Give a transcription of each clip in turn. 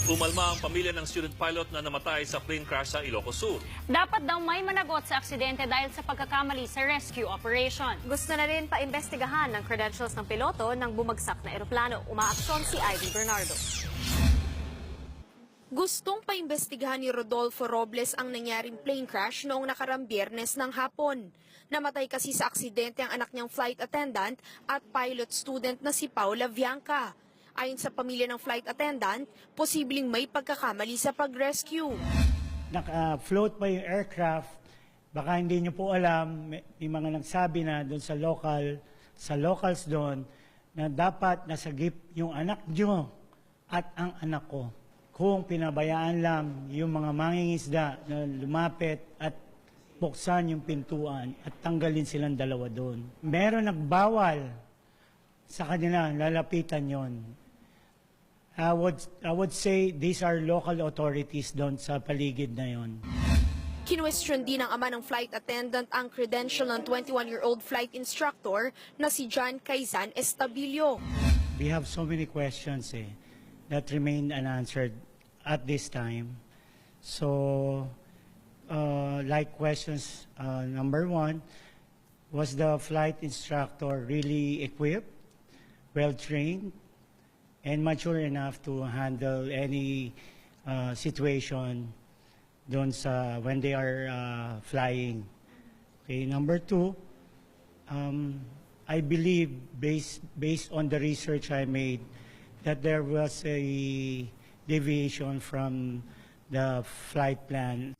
Umalma ang pamilya ng student pilot na namatay sa plane crash sa Ilocos Sur. Dapat daw may managot sa aksidente dahil sa pagkakamali sa rescue operation. Gusto na rin paimbestigahan ng credentials ng piloto ng bumagsak na eroplano. Umaaksyon si Ivy Bernardo. Gustong paimbestigahan ni Rodolfo Robles ang nangyaring plane crash noong nakarang Biyernes ng hapon. Namatay kasi sa aksidente ang anak niyang flight attendant at pilot student na si Paula Vianca. Ayon sa pamilya ng flight attendant, posibleng may pagkakamali sa pag-rescue. Naka-float pa yung aircraft, baka hindi nyo po alam, may mga nagsabi na doon sa locals doon, na dapat nasagip yung anak nyo at ang anak ko. Kung pinabayaan lang yung mga mangingisda na lumapit at buksan yung pintuan at tanggalin silang dalawa doon. Meron nagbawal sa kanila, lalapitan yon. I would say these are local authorities doon sa paligid na yon. Kinwestiyon din ng ama ng flight attendant ang credential ng 21-year-old flight instructor na si John Kaizan Estabilio. We have so many questions that remain unanswered at this time. So, like questions number one, was the flight instructor really equipped, well-trained, and mature enough to handle any situation doon sa when they are flying? Okay, number two, I believe based on the research I made that there was a deviation from the flight plan.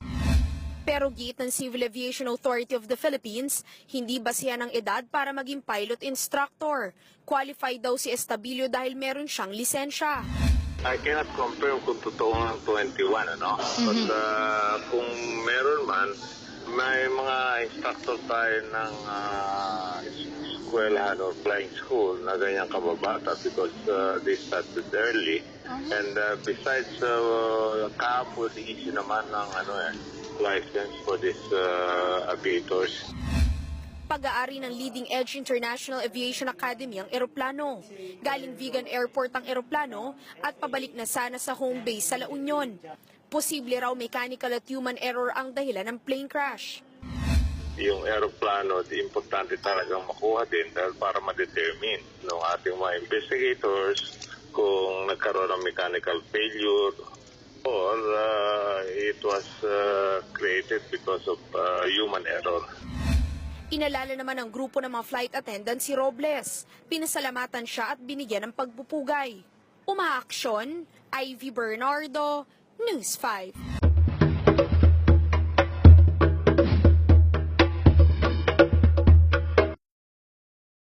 Pero giit ng Civil Aviation Authority of the Philippines, hindi basihan ng edad para maging pilot instructor. Qualified daw si Estabilio dahil meron siyang lisensya. I cannot compare kung totoo ng 21, ano? But kung meron man, may mga instructor tayo ng eskwelahan or flying school na ganyang kababata because they started early. And besides, kahapon, issue naman ng license for these aviators. Pag-aari ng Leading Edge International Aviation Academy ang eroplano. Galing Vigan Airport ang eroplano at pabalik na sana sa home base sa La Union. Posible raw mechanical at human error ang dahilan ng plane crash. Yung aeroplano, importante talagang makuha din dahil para ma-determine ng ating mga investigators kung nagkaroon ng mechanical failure or it was created because of human error. Inalala naman ng grupo ng mga flight attendant si Robles. Pinasalamatan siya at binigyan ng pagpupugay. Umaaksyon, Ivy Bernardo, News 5.